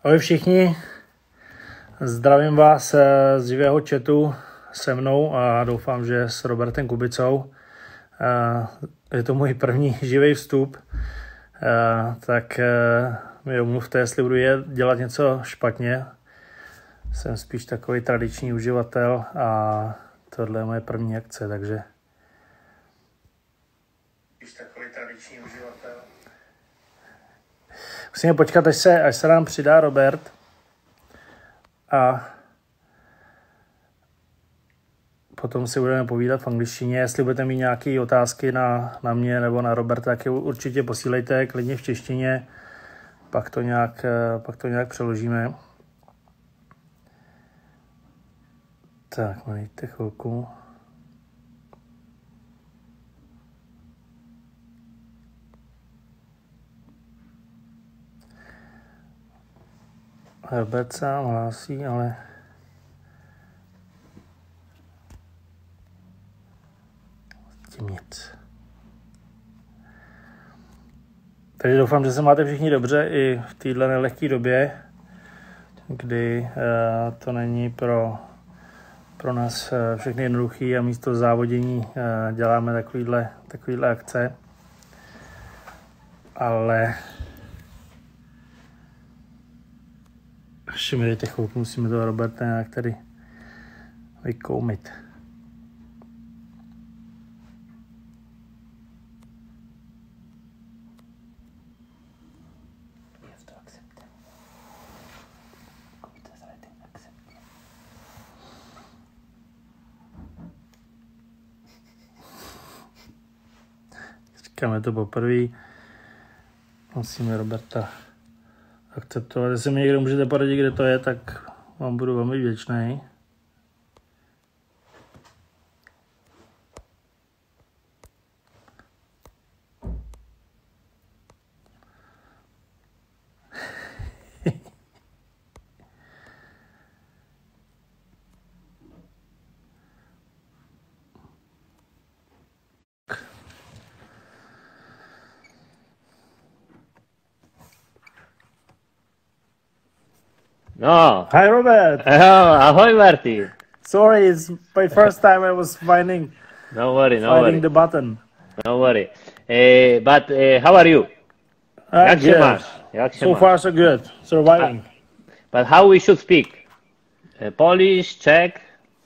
Ahoj všichni, zdravím vás z živého chatu se mnou a doufám, že s Robertem Kubicou. Je to můj první živý vstup, tak mi omluvte, jestli budu dělat něco špatně. Jsem spíš takový tradiční uživatel a tohle je moje první akce, takže... Musíme počkat, až se nám přidá Robert a potom si budeme povídat v angličtině. Jestli budete mít nějaké otázky na mě nebo na Roberta, tak je určitě posílejte klidně v češtině, pak to nějak přeložíme. Tak, dejte chvilku. Robert sám hlásí, ale... tím nic. Takže doufám, že se máte všichni dobře i v této nelehké době, kdy to není pro nás všechny jednoduchý a místo závodění děláme takovýhle akce. Ale ještě mi dejte chvilku, musíme toho Roberta nějak tady vykoumit. Říkáme to poprvé, musíme Roberta akceptovat. Jestli mi někdo můžete poradit, kde to je, tak vám budu velmi vděčný. No. Hi Robert. Oh, ahoy Marty. Sorry, it's my first time I was finding the button. No worry. But how are you? Jak się good. masz? So far so good. Surviving. But how we should speak? Polish, Czech,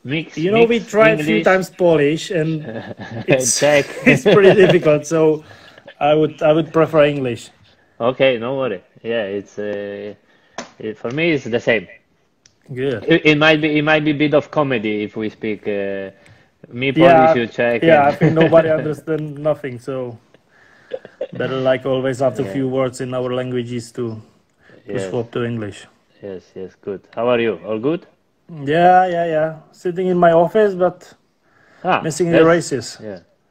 mix. You know, we tried English. a few times Polish and it's Czech. it's pretty difficult. So I would prefer English. Okay, no worry. Yeah, it's for me it's the same. Good. It might be a bit of comedy if we speak me Polish, you Czech. Yeah, and... I think nobody understands nothing. So better, like always, after a few words in our languages to swap to English. Yes, good. How are you? All good? Yeah. Sitting in my office, but missing the races.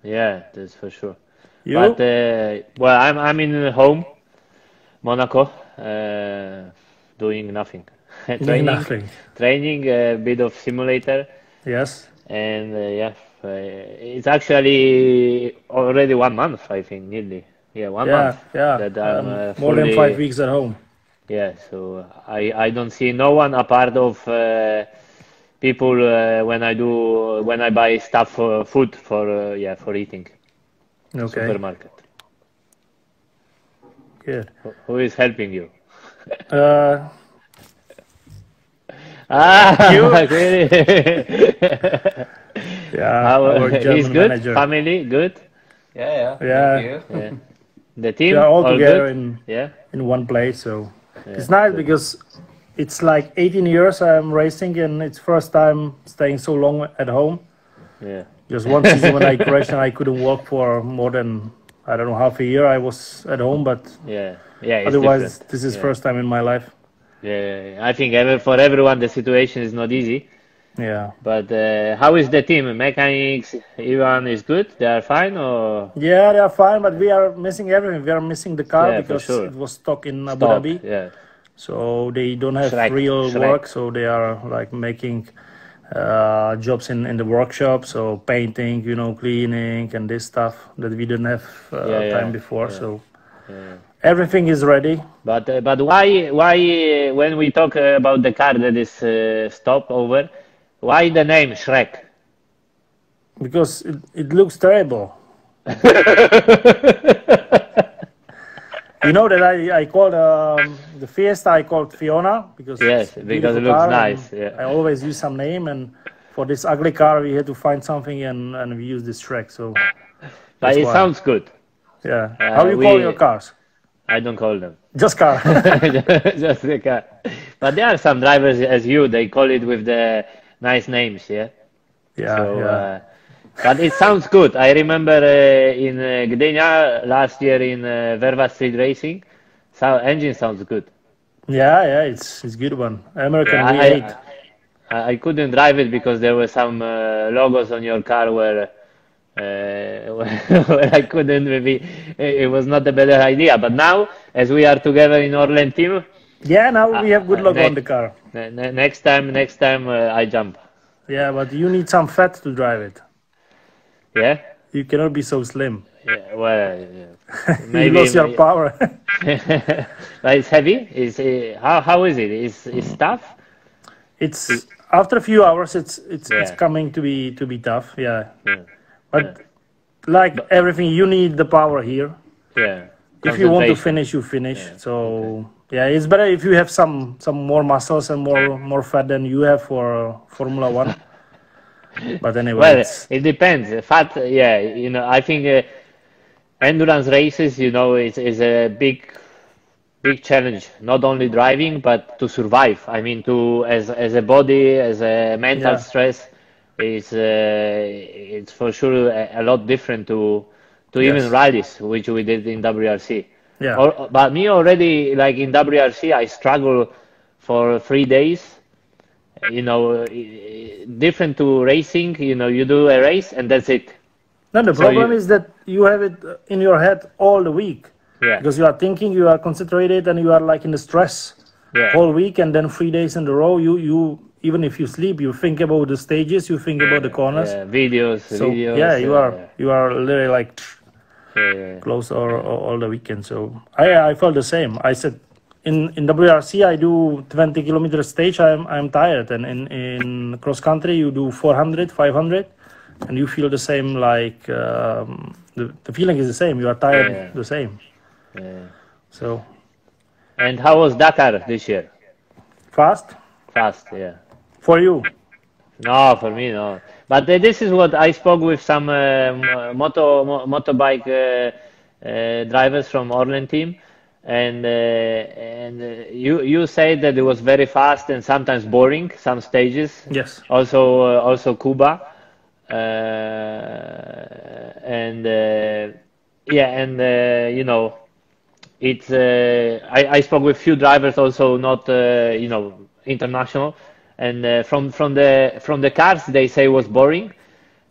Yeah, that's for sure. You? But well, I'm in home, Monaco, doing nothing. Training, a bit of simulator. Yes. And it's actually already 1 month, I think, nearly. Yeah, 1 month. Yeah. That I'm more than 5 weeks at home. Yeah, so I don't see no one apart of people when I buy stuff for food for eating. Okay. Supermarket. Good. Who is helping you? You? Really? Yeah. Our German he's good. manager. Family good. Yeah. Yeah. Yeah. The team. We are all together good? in one place, so it's nice because it's like 18 years I'm racing and it's first time staying so long at home. Yeah. Just one season when I crashed and I couldn't walk for more than, I don't know, half a year. I was at home, but otherwise different. This is first time in my life. Yeah, I think for everyone the situation is not easy. Yeah. But how is the team? Mechanics, Ivan is good? They are fine or? Yeah, they are fine, but we are missing everything. We are missing the car because it was stuck in Abu Dhabi. Yeah. So they don't have real work, so they are like making jobs in the workshop, so painting, cleaning and this stuff that we didn't have time before. So Everything is ready. But why when we talk about the car that is stop over, why the name Shrek? Because it looks terrible. You know that I called the Fiesta, I called Fiona because Yes, because it looks nice. Yeah. I always use some name, and for this ugly car we had to find something, and we used this Shrek. So, But it sounds good. Yeah. How do you call your cars? I don't call them. Just car. Just the car. But there are some drivers as you. They call it with the nice names. Yeah. Yeah. So, yeah. But it sounds good. I remember in Gdynia last year in Verva Street Racing, engine sounds good. Yeah, it's a good one. American Yeah, V8. I couldn't drive it because there were some logos on your car where I couldn't maybe. It was not a better idea. But now, as we are together in Orlen Team, Yeah, now we have good logo on the car. next time I jump. Yeah, but you need some fat to drive it. Yeah. You cannot be so slim. Yeah, well, You lose your power. But it's heavy. How is it? It's tough. It's after a few hours, it's coming to be tough. Yeah, but like everything, you need the power here. Yeah. If you want to finish, you finish. Yeah. So yeah, it's better if you have some more muscles and more fat than you have for Formula One. But anyway, Well, it depends. Fat, yeah, I think endurance races, is a big challenge. Not only driving, but to survive. I mean, as a body, as a mental stress, it's for sure a lot different to even rallies, which we did in WRC. yeah, But me already, like in WRC, I struggle for 3 days. Different to racing, you do a race and that's it. no, the problem is that you have it in your head all the week. Yeah. Because you are thinking, you are concentrated, and you are like in the stress whole week, and then 3 days in a row, you even if you sleep, you think about the stages, you think about the corners. Yeah, videos. Yeah, you are literally like close all the weekend. So I felt the same. I said in WRC I do 20-kilometer stage. I'm tired, and in cross country you do 400, 500, and you feel the same. Like the feeling is the same. You are tired the same. Yeah. So. And how was Dakar this year? Fast, yeah. for you. No, for me, no. But this is what I spoke with some motorbike drivers from Orlen Team, and you say that it was very fast and sometimes boring, some stages. Yes. Also Cuba, it's. I spoke with few drivers also, not international. And from the cars, they say it was boring,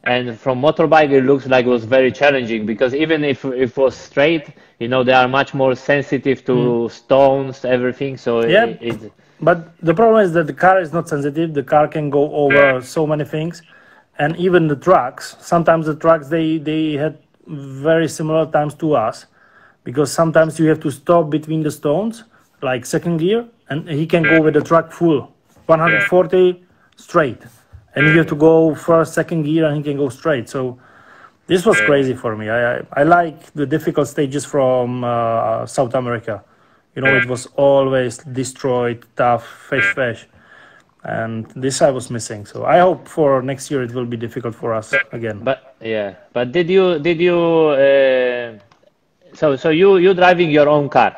and from motorbike it looks like it was very challenging, because even if it was straight, they are much more sensitive to stones, everything. So but the problem is that the car is not sensitive. The car can go over so many things, and even the trucks. Sometimes the trucks they had very similar times to us, because sometimes you have to stop between the stones, like second gear, and he can go with the truck full. 140 straight, and you have to go first, second gear, and he can go straight. So this was crazy for me. I like the difficult stages from South America. It was always destroyed, tough, fresh, and this I was missing. So I hope for next year it will be difficult for us again. But did you so you driving your own car,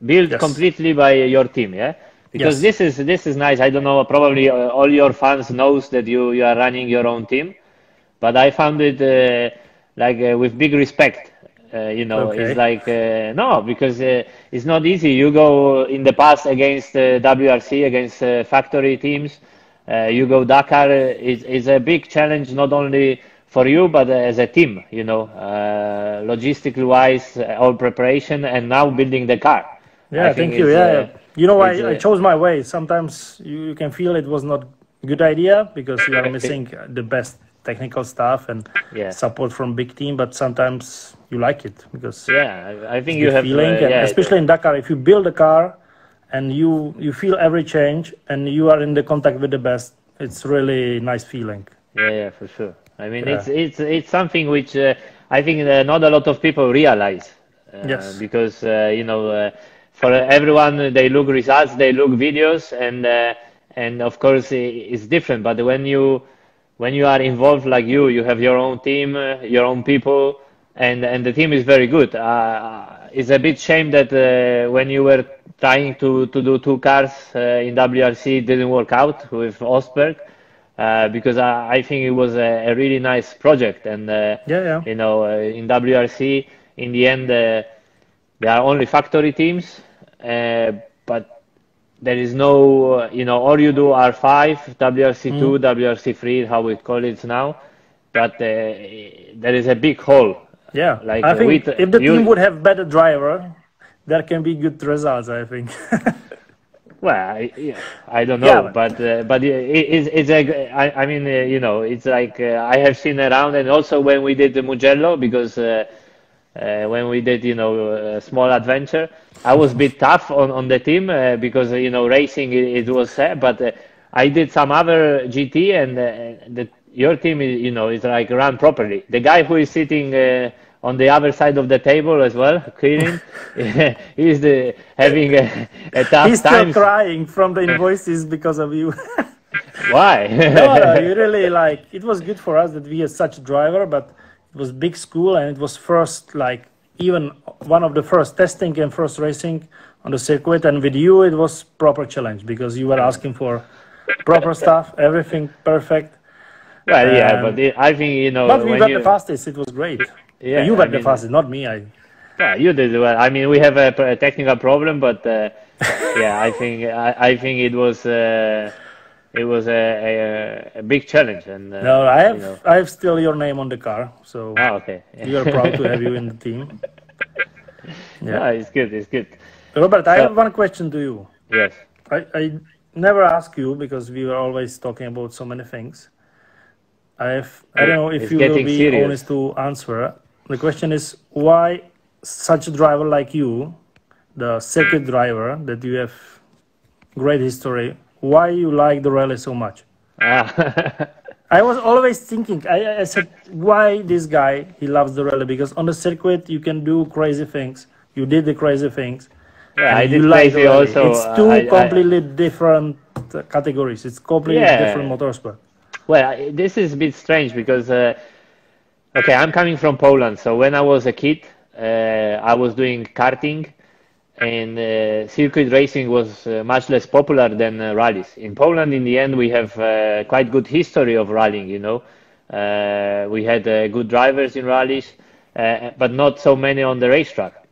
built completely by your team, yeah? Because this is nice. I don't know, probably all your fans knows that you are running your own team, but I found it with big respect. It's like no, because it's not easy. You go in the past against WRC, against factory teams. You go Dakar. It's a big challenge, not only for you but as a team. Logistically wise, all preparation, and now building the car. Yeah, thank you. I chose my way. Sometimes you can feel it was not a good idea because you are missing the best technical stuff and support from big team, but sometimes you like it because I think you have feeling, especially in Dakar. If you build a car and you feel every change and you are in the contact with the best, it's really nice feeling. Yeah, for sure. I mean, it's something which I think not a lot of people realize. Because for everyone they look results, they look videos, and of course it's different. But when you are involved like you have your own team, your own people, and the team is very good. It's a bit shame that when you were trying to do 2 cars in WRC, it didn't work out with Osberg. Because I think it was a really nice project, and in WRC in the end there are only factory teams, but there is no or you do R5, WRC2, WRC3, how we call it now, but there is a big hole. Like I think if the team would have better driver, there can be good results, I think. Well, I don't know, but it's I mean, it's like I have seen around, and also when we did the Mugello, because when we did a small adventure, I was a bit tough on the team because racing it was but I did some other GT, and your team is like run properly. The guy who is sitting on the other side of the table as well, cleaning, he's having a tough time. He's still crying from the invoices because of you. Why? No, you really it was good for us that we had such a driver, but it was big school, and it was first, even one of the first testing and first racing on the circuit, and with you it was proper challenge because you were asking for proper stuff, everything perfect. Well, but I think, But we got the fastest, it was great. You got the fastest, not me. You did well. I mean, we have a technical problem, but I think it was a big challenge. And no, I have still your name on the car, so okay. We are proud to have you in the team. It's good. Robert, I have one question to you. Yes. I never ask you because we were always talking about so many things. I don't know if you will be serious. honest to answer. The question is, why such a driver like you, the circuit driver, that you have great history, why you like the rally so much? I was always thinking, I said, why this guy, he loves the rally? Because on the circuit, you can do crazy things. You did the crazy things. Yeah, I did crazy also. It's two completely different categories. It's completely different motorsport. Well, this is a bit strange because, I'm coming from Poland. So when I was a kid, I was doing karting, and circuit racing was much less popular than rallies. In Poland, in the end, we have quite good history of rallying, We had good drivers in rallies, but not so many on the racetrack.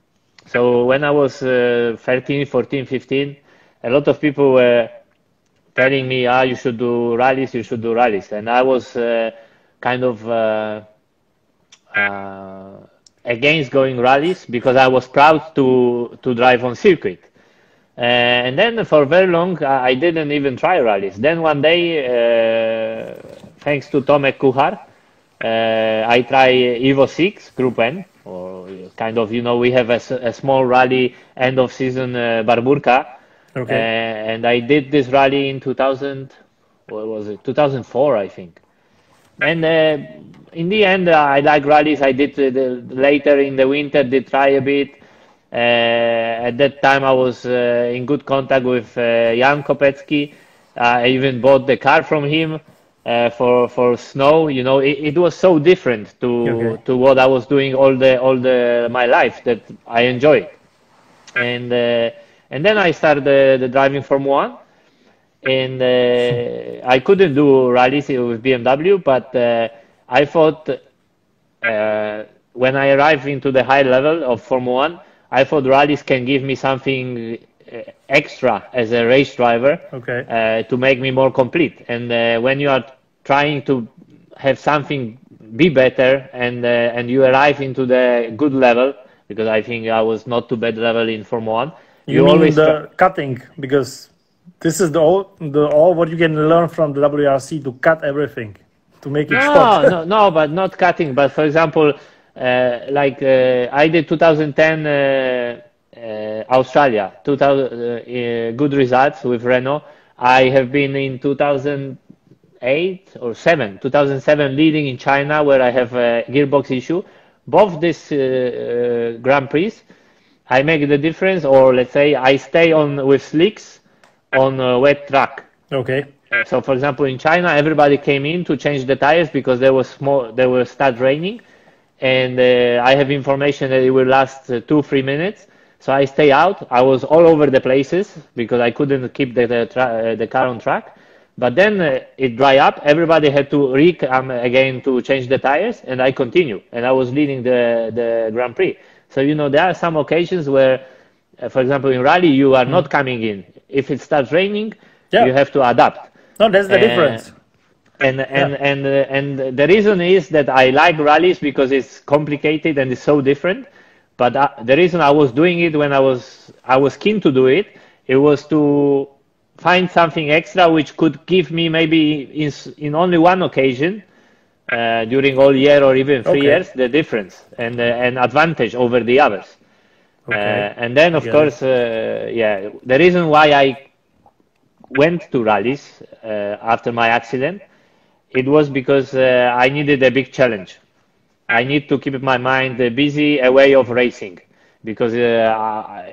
So when I was 13, 14, 15, a lot of people were telling me, you should do rallies, and I was kind of against going rallies because I was proud to drive on circuit. And then for very long I didn't even try rallies. Then one day, thanks to Tomek Kuchar, I tried Evo 6 Group N, or kind of, we have a small rally end of season Barburka. Okay. And I did this rally in 2004, I think. And in the end, I like rallies. I did later in the winter, did try a bit. At that time, I was in good contact with Jan Kopecki. I even bought the car from him for snow. It was so different to what I was doing all my life that I enjoyed. And then I started the driving Formula 1. And I couldn't do rallies with BMW, but I thought when I arrived into the high level of Formula 1, I thought rallies can give me something extra as a race driver to make me more complete. And when you are trying to have something be better and you arrive into the good level, because I think I was not too bad level in Formula 1. You mean always the cutting, because this is the all what you can learn from the WRC, to cut everything. to make it short. No, but not cutting. But for example, I did 2010 Australia, 2000 good results with Renault. I have been in 2008 or 2007 leading in China, where I have a gearbox issue. Both this Grand Prix, I make the difference, or let's say I stay on with slicks on a wet track. Okay. So, for example, in China, everybody came in to change the tires because they were start raining, and I have information that it will last 2-3 minutes. So I stay out. I was all over the places because I couldn't keep the car on track. But then it dry up. Everybody had to come again to change the tires, and I continue. And I was leading the Grand Prix. So, you know, there are some occasions where, for example, in rally, you are not coming in. If it starts raining, you have to adapt. No, that's the difference. And the reason is that I like rallies because it's complicated and it's so different. But the reason I was doing it when I was keen to do it, it was to find something extra which could give me maybe in only one occasion during all year or even 3 years the difference and an advantage over the others. And then of course, the reason why I went to rallies after my accident, it was because I needed a big challenge. I need to keep my mind busy away of racing because I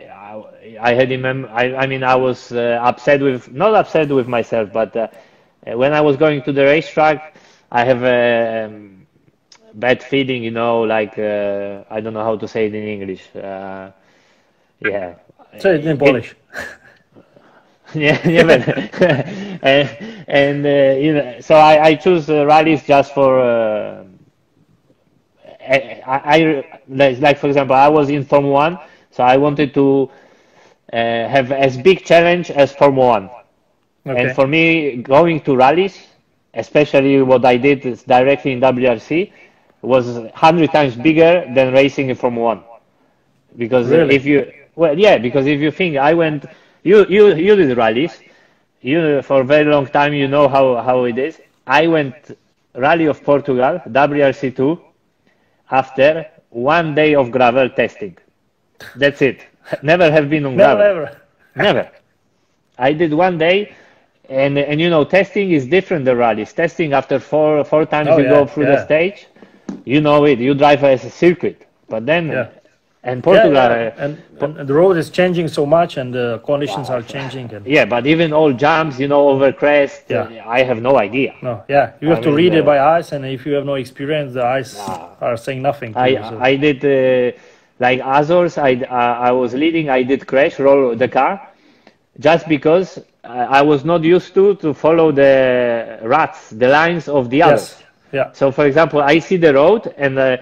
was not upset with myself, but when I was going to the racetrack, I have a bad feeling, you know, like I don't know how to say it in English. Say it in Polish. You know, so I choose rallies just for. Like for example, I was in Formula 1, so I wanted to have as big challenge as Formula 1. And for me, going to rallies, especially what I did is directly in WRC, was 100 times bigger than racing in Formula 1. Because if you think I went, you did rallies, you for a very long time, you know how it is. I went Rally of Portugal, WRC2, after 1 day of gravel testing. That's it. Never have been on gravel. Never. I did 1 day, and you know, testing is different than rallies. Testing after four times you go through the stage, you know it. You drive as a circuit, but then and Portugal and the road is changing so much, and the conditions are changing. And but even all jumps, you know, over crest, I have no idea. No, you have to read it by eyes, and if you have no experience, the eyes are saying nothing. I did like Azores. I was leading. I did roll the car, just because I was not used to follow the lines of the others. So, for example, I see the road and.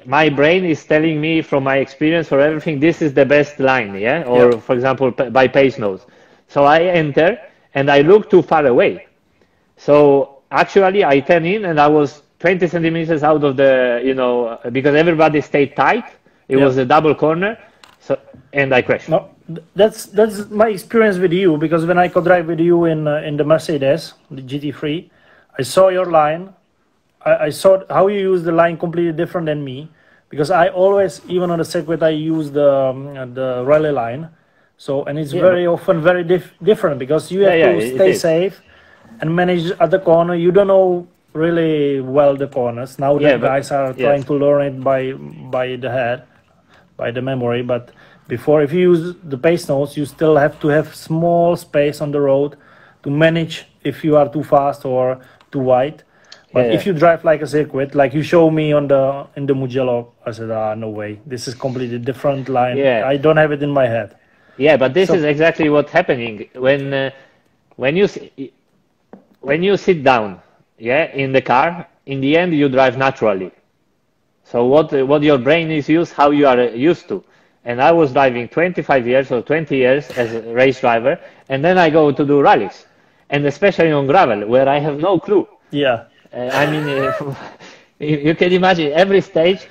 My brain is telling me from my experience for everything, this is the best line, or for example, by pace notes. So I enter and I look too far away. So actually I turn in and I was 20 centimeters out of the, you know, because everybody stayed tight. It was a double corner. So, and I crashed. No, that's my experience with you, because when I could drive with you in the Mercedes, the GT3, I saw your line. I saw how you use the line completely different than me, because I always, even on the circuit, I use the rally line. So, and it's very often very different, because you have to stay safe and manage at the corner. You don't know really well the corners. Now the guys are trying to learn it by the head, by the memory. But before, if you use the pace notes, you still have to have small space on the road to manage if you are too fast or too wide. But if you drive like a circuit, like you show me in the Mugello, I said, no way, this is completely different line. I don't have it in my head. Yeah, but this is exactly what's happening when you sit down, in the car. In the end, you drive naturally. So what your brain is used, how you are used to. And I was driving 25 years or 20 years as a race driver, and then I go to do rallies, and especially on gravel, where I have no clue. I mean, you can imagine every stage,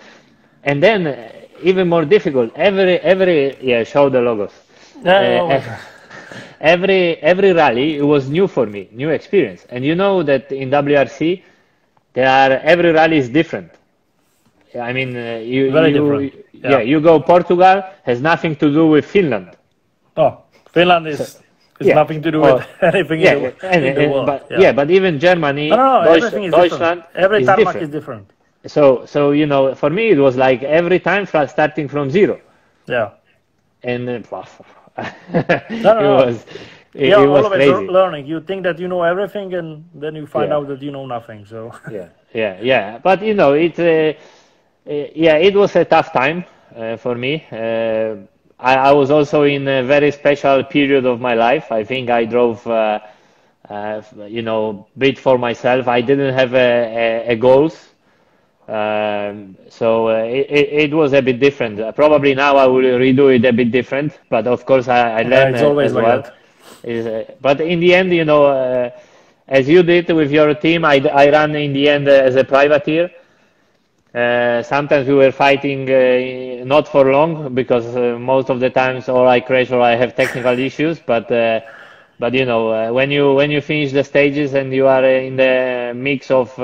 and then even more difficult. Every show the logos. every rally it was new for me, new experience. And you know that in WRC, every rally is different. I mean, Very different. Yeah, you go Portugal has nothing to do with Finland. Oh, Finland is nothing to do with anything in the world. But, but even Germany, everything is Deutschland, different. Every tarmac different. is different. So you know, for me it was like every time starting from zero. Yeah. And it was crazy. Learning. You think that you know everything, and then you find out that you know nothing. So yeah. But you know, it was a tough time for me. I was also in a very special period of my life. I think I drove, you know, bit for myself. I didn't have a goals. So it was a bit different. Probably now I will redo it a bit different, but of course I learned it's always as like well. But in the end, you know, as you did with your team, I ran in the end as a privateer. Sometimes we were fighting not for long because most of the times or I crash or I have technical issues. But you know, when you finish the stages and you are in the mix of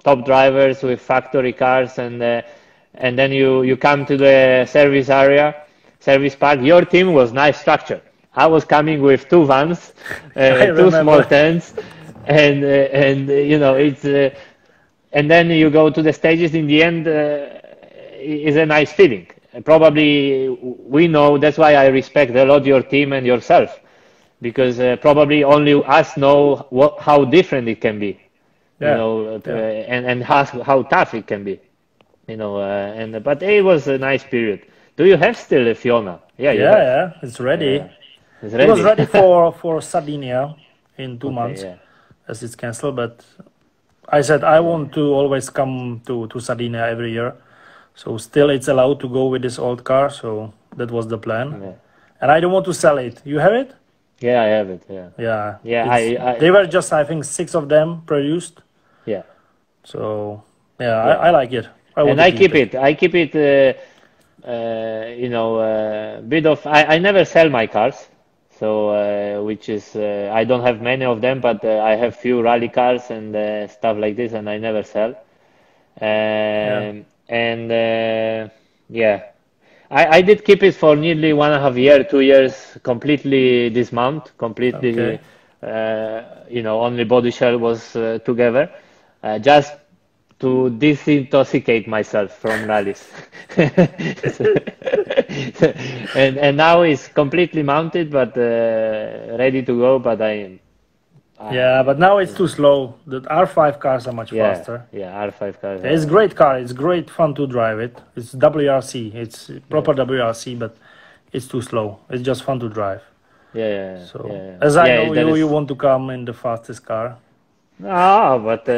top drivers with factory cars and then you come to the service park, your team was nice structure. I was coming with 2 vans, 2 small tents, and you know it's and then you go to the stages. In the end, is a nice feeling. Probably we know that's why I respect a lot your team and yourself, because probably only us know how different it can be. You know, and how tough it can be, you know, but it was a nice period. Do you have still a Fiona? Yeah, it's ready. It's ready. It was ready for Sardinia in 2 months, as it's cancelled. But I said I want to always come to Sardinia every year, so still it's allowed to go with this old car. So that was the plan, and I don't want to sell it. You have it? Yeah, I have it. Yeah. They were just, I think, 6 of them produced. Yeah. So I like it. I keep it. I keep it. You know, bit of. I never sell my cars, so which is I don't have many of them, but I have few rally cars and stuff like this, and I never sell. I did keep it for nearly 1.5 years, 2 years, completely dismount, completely. You know, only body shell was together. Just to disintoxicate myself from rallies. and now it's completely mounted, but ready to go. But but now it's too slow. The R5 cars are much faster. Yeah, R5 cars. It's a great car. It's great fun to drive it. It's WRC. It's proper WRC, but it's too slow. It's just fun to drive. As I know you want to come in the fastest car. No, but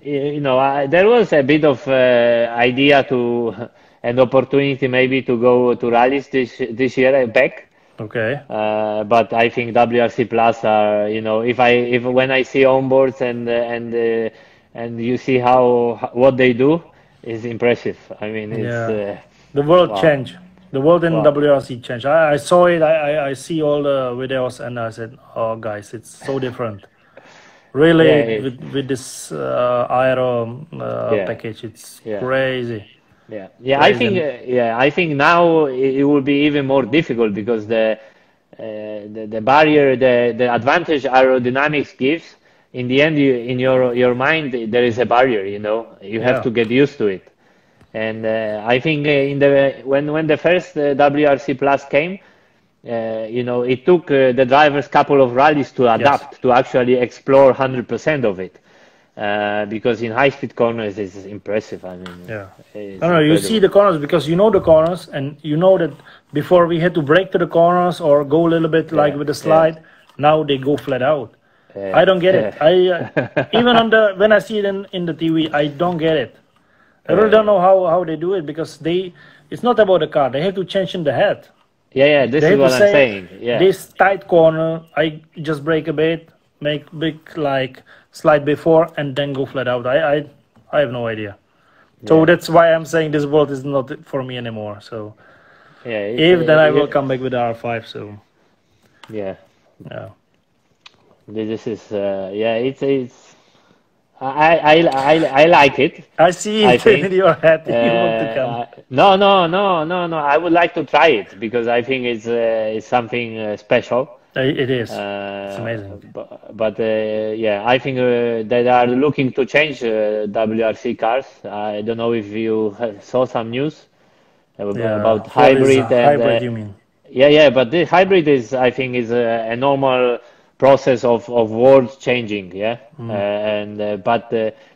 you know, there was a bit of idea to an opportunity maybe to go to rallies this year back. Okay. But I think WRC Plus are, you know, when I see onboards and you see what they do is impressive. I mean, it's the world changed. The world in WRC changed. I saw it. I see all the videos, and I said, "Oh, guys, it's so different." Really, with this aero package, it's crazy. I think now it will be even more difficult because the barrier, the advantage aerodynamics gives. In the end, in your mind, there is a barrier. You know, you have to get used to it. And I think when the first WRC Plus came, you know, it took the drivers couple of rallies to adapt to actually explore 100% of it. Because in high-speed corners, it's impressive. I mean, you see the corners because you know the corners, and you know that before we had to brake to the corners or go a little bit like with the slide. Now they go flat out. I don't get it. Even when I see it in the TV, I don't get it. I really don't know how they do it because it's not about the car. They have to change in the head. This is what I'm saying. This tight corner, I just brake a bit, make big like slide before, and then go flat out. I have no idea. So that's why I'm saying this world is not for me anymore. So then I will come back with the R5. So Yeah. Yeah. This is yeah. It's I like it. I see I it think. in your head. You want to come. No. I would like to try it because I think it's something special. It is. It's amazing. But yeah, I think they are looking to change WRC cars. I don't know if you saw some news Yeah. about For this hybrid and hybrid, you mean? yeah, but the hybrid is, I think, is a normal process of world changing, yeah. But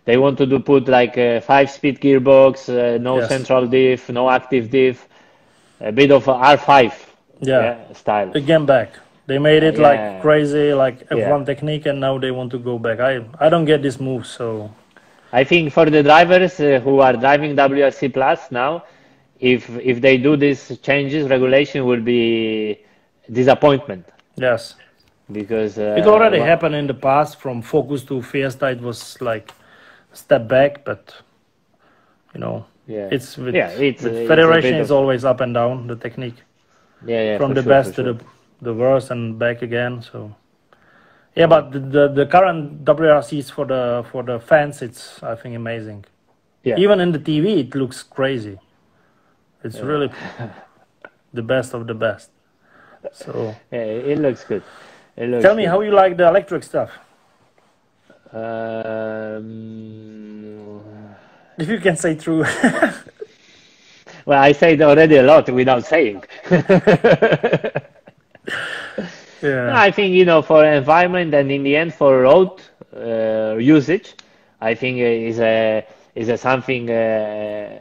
they want to put like a 5-speed gearbox, no Yes. central diff, no active diff, a bit of a R5, Yeah. style. Again, back. They made it like Yeah. crazy, like Yeah. F1 technique, and now they want to go back. I don't get this move, so I think for the drivers who are driving WRC Plus now, if they do these changes, regulation will be disappointment yes. because It already happened in the past. From Focus to Fiesta, it was like a step back, but you know, yeah, it's with, it's with a federation bit is of- always up and down the technique yeah, from for the sure, best for to sure. the worst and back again. So yeah, but the current WRCs for the fans, it's I think amazing. Yeah. Even in the TV, it looks crazy. It's really the best of the best. So Yeah, it looks good. It looks tell me good. how you like the electric stuff. If you can say true. Well, I said already a lot without saying. Yeah. I think, for environment and in the end for road usage, I think is a something a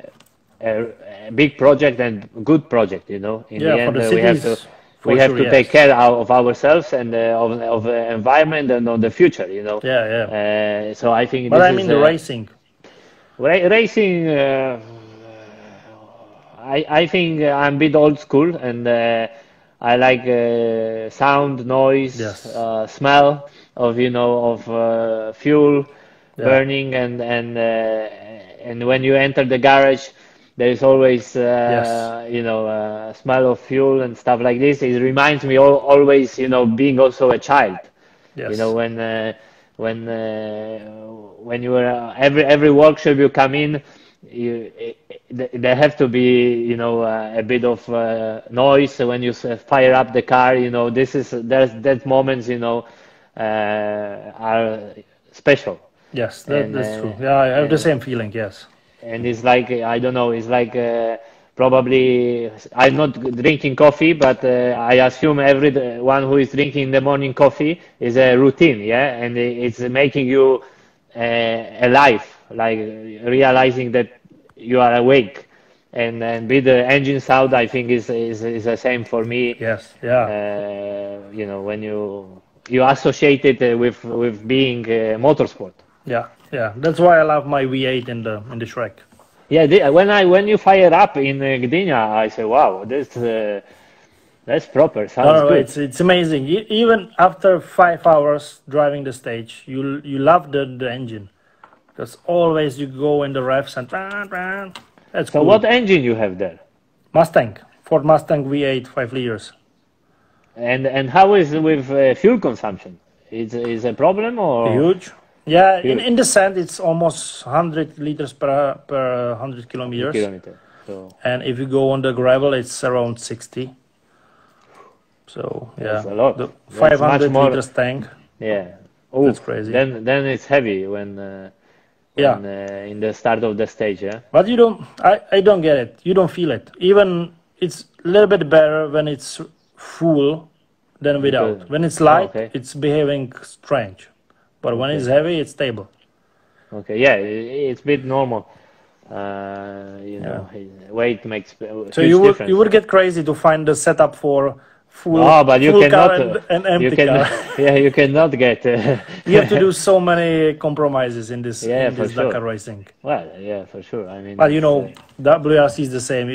big project and good project. In Yeah, the for end, the we have cities, to for we have sure, to yes. take care of ourselves and of the environment and on the future. Yeah. So I think But this I mean is the racing. racing. I think I'm a bit old school and I like sound, noise, Yes. smell of fuel Yeah. burning and when you enter the garage, there is always smell of fuel and stuff like this. It reminds me always being also a child. Yes. When you are every workshop you come in, there have to be a bit of noise when you fire up the car. There's that moments are special. Yes, And, that's true. Yeah, I have the same feeling. Yes. And it's like I don't know. It's like probably I'm not drinking coffee, but I assume everyone who is drinking in the morning coffee is a routine, yeah, and it's making you alive, like realizing that you are awake, and with the engine sound, I think is the same for me. Yes. Yeah. When you associate it with being motorsport. Yeah. That's why I love my V8 in the Shrek. Yeah, when you fire up in Gdynia, I say, wow, that's proper. Sounds good. It's amazing. Even after 5 hours driving the stage, you love the engine, because always you go in the revs and that's So cool. what engine you have there? Ford Mustang V8 5 liters. And how is it with fuel consumption? Is a problem or Huge. Yeah, Huge. in the sand it's almost 100 liters per 100 kilometers. kilometer? So And if you go on the gravel, it's around 60. So yeah, That's a lot. The That's 500 much more- liters tank. yeah, oh, That's crazy. Then it's heavy when in the start of the stage, yeah. But you don't. I don't get it. You don't feel it. Even it's a little bit better when it's full than without. Because- When it's light, okay. it's behaving strange. But when it's heavy, it's stable. Okay, yeah, it's a bit normal. Weight makes So huge difference. you would get crazy to find the setup for full. Oh, but you full cannot. car and empty You can, car. yeah, you cannot get. You have to do so many compromises in this Yeah, in for this sure. Dakar racing. Well, yeah, for sure. I mean, But WRC is the same.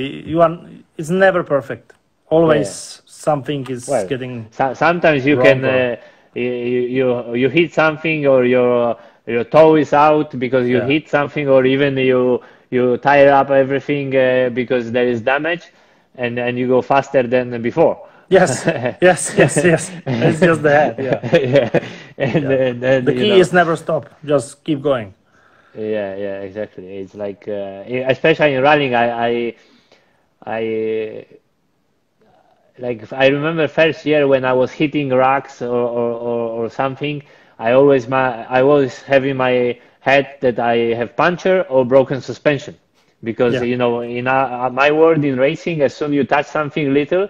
It's never perfect. Always something is Well, getting. sometimes you wrong can or- you hit something or your toe is out because you Yeah. hit something, or even you tire up everything because there is damage, and you go faster than before. Yes, yes, yes, yes. It's just the head. Yeah. Yeah. And The key is never stop. Just keep going. Yeah, yeah, exactly. It's like, especially in running, I like I remember first year when I was hitting rocks or something. I always have in my head that I have puncture or broken suspension, because Yeah. you know in my world in racing, as soon you touch something little,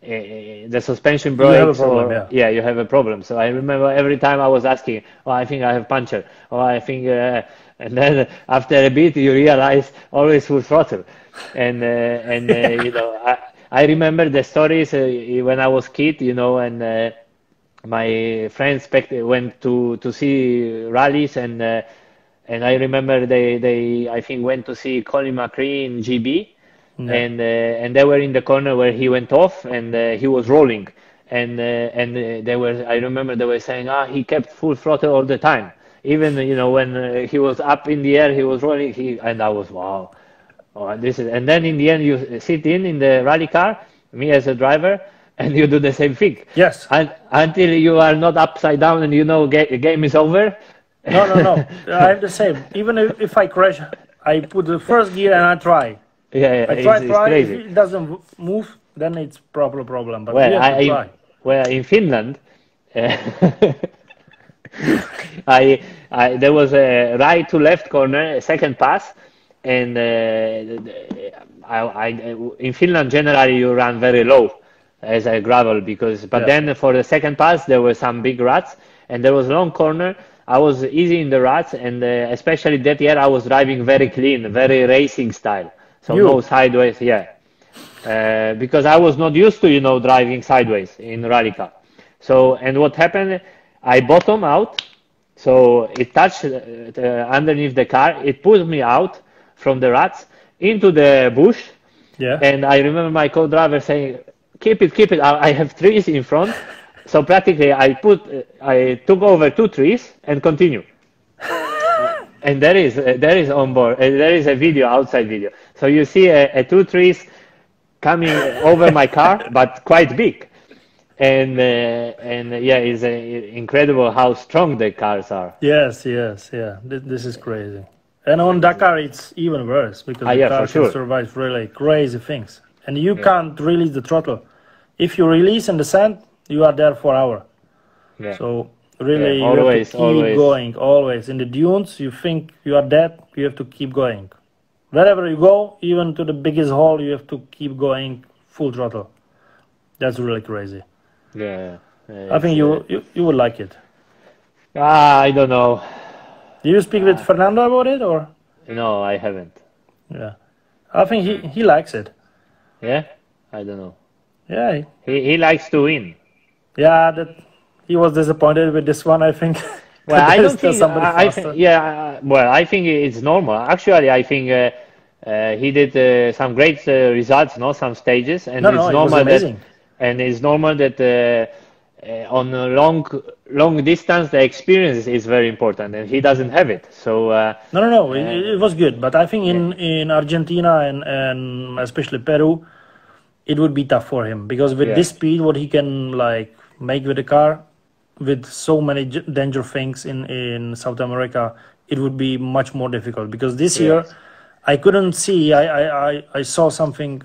the suspension You have a breaks, problem. or Yeah. yeah, you have a problem. So I remember every time I was asking, oh, I think I have puncture, oh, I think, and then after a bit you realize always full throttle, and you know I remember the stories when I was kid, you know, and my friends went to see rallies, and I remember they I think went to see Colin McRae in GB, Yeah. and they were in the corner where he went off, and he was rolling, and they were I remember they were saying, he kept full throttle all the time, even you know when he was up in the air he was rolling, and I was wow. Oh, this is, and then in the end you sit in the rally car, me as a driver, and you do the same thing. Yes. Until you are not upside down and you know game is over. No, no, no. I have the same. Even if I crash, I put the first gear and I try. Yeah, I it's try. If crazy. it doesn't move, then it's probably a problem. But Well, you have to try. well, in Finland, there was a right to left corner, a second pass, and in Finland generally you run very low as a gravel but then for the second pass there were some big ruts and there was a long corner. I was easy in the ruts, and especially that year I was driving very clean, very racing style, so no sideways, because I was not used to, you know, driving sideways in rally car. So, and what happened, I bottom out, so it touched underneath the car, it pushed me out from the ruts into the bush. Yeah. And I remember my co-driver saying, keep it, I have trees in front. So practically I took over 2 trees and continue. And there is on board, there is a video, outside video. So you see 2 trees coming over my car, but quite big. And yeah, it's incredible how strong the cars are. Yes, yes, yeah. This is crazy. And on Dakar, it's even worse because the car can survive really crazy things. And you can't release the throttle. If you release in the sand, you are there for hours. Yeah. So really, you always, have to keep going, always. In the dunes, you think you are dead, you have to keep going. Wherever you go, even to the biggest hole, you have to keep going full throttle. That's really crazy. Yeah. I think you would like it. I don't know. Do you speak with Fernando about it, or? No, I haven't. Yeah, I think he likes it. Yeah, I don't know. Yeah, he likes to win. Yeah, that he was disappointed with this one, I think. Well, I don't think. Well, I think it's normal. Actually, I think he did some great results, no, some stages, and it's normal that. And it's normal that on a long distance, the experience is very important, and he doesn't have it. So no, it was good, but I think in Argentina and especially Peru, it would be tough for him because with this speed, what he can like make with the car, with so many danger things in South America, it would be much more difficult. Because this year, I couldn't see. I saw something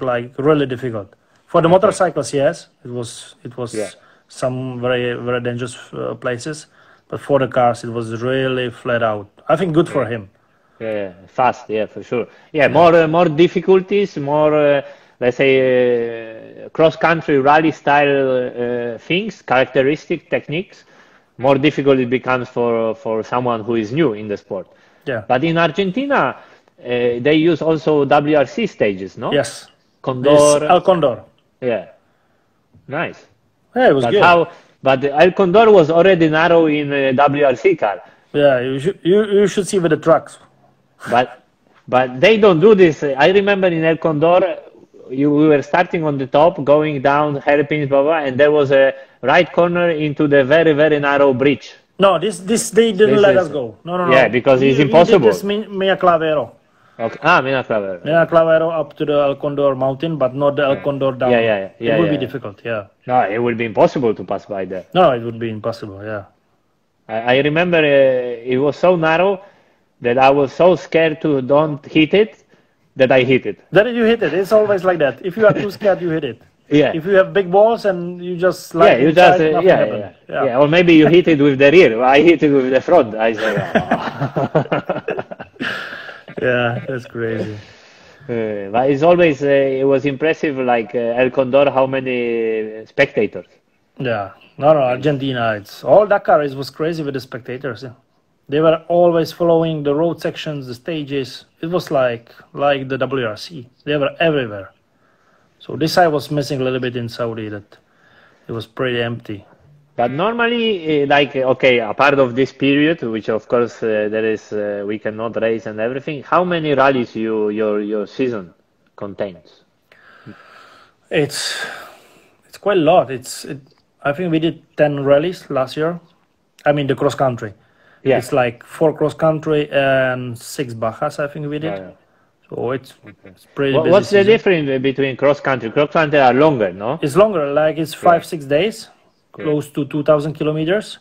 like really difficult. For the motorcycles, yes, it was some very, very dangerous places. But for the cars, it was really flat out. I think good for him. Yeah, fast, yeah, for sure. Yeah, more difficulties, more let's say cross-country rally style things, characteristic techniques. More difficult it becomes for someone who is new in the sport. Yeah. But in Argentina, they use also WRC stages, no? Yes. Condor. El Condor. Yeah, nice. Yeah, it was good. But El Condor was already narrow in a WRC car. Yeah, you should see with the trucks. But they don't do this. I remember in El Condor, we were starting on the top, going down hairpins, and there was a right corner into the very, very narrow bridge. No, this they didn't let us go. No. Yeah, because it's impossible. This Mia Clavero. Okay. Ah, Mina Clavero. Mina Clavero up to the El Condor mountain, but not the El Condor down. It would be difficult, yeah. No, it would be impossible to pass by there. No, it would be impossible, yeah. I remember it was so narrow that I was so scared to don't hit it that I hit it. Then you hit it. It's always like that. If you are too scared, you hit it. Yeah. If you have big balls and you just slide yeah. Or maybe you hit it with the rear. I hit it with the front. I say, oh. Yeah, that's crazy. But it's always it was impressive, like El Condor, how many spectators. Yeah, no, Argentina. It's all Dakar. It was crazy with the spectators. Yeah. They were always following the road sections, the stages. It was like the WRC. They were everywhere. So this I was missing a little bit in Saudi. That it was pretty empty. But normally, okay, a part of this period, which of course there is, we cannot race and everything. How many rallies your season contains? It's quite a lot. I think we did 10 rallies last year. I mean the cross country. Yeah. It's like 4 cross country and 6 Bajas. I think we did. Yeah. So it's pretty. What's the difference between cross country? Cross country are longer, no? It's longer. Like it's 5-6 days. Close to 2,000 kilometers,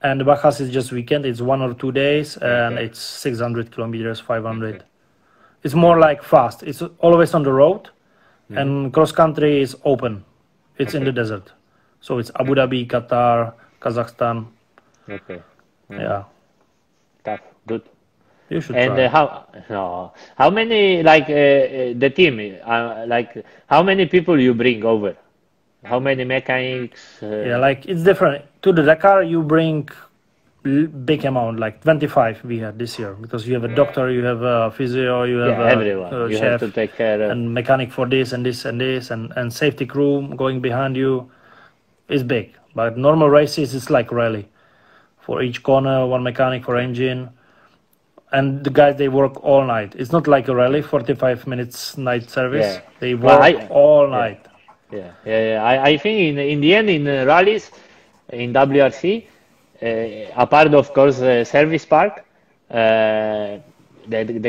and the Bajas is just weekend. It's 1 or 2 days, and it's 600 kilometers, 500. Okay. It's more like fast. It's always on the road, and cross country is open. It's in the desert, so it's Abu Dhabi, Qatar, Kazakhstan. Okay. Yeah. Tough. Good. You should and try. How many the team how many people you bring over? How many mechanics? Yeah, like it's different. To the Dakar, you bring big amount, like 25 we had this year, because you have a doctor, you have a physio, you have everyone. You chef, have to take care of. And mechanic for this and this and this, and safety crew going behind you is big. But normal races, it's like rally. For each corner, one mechanic for engine. And the guys, they work all night. It's not like a rally, 45 minutes night service. Yeah. They work all night. I think in the end, in rallies, in WRC, a part of course service park, the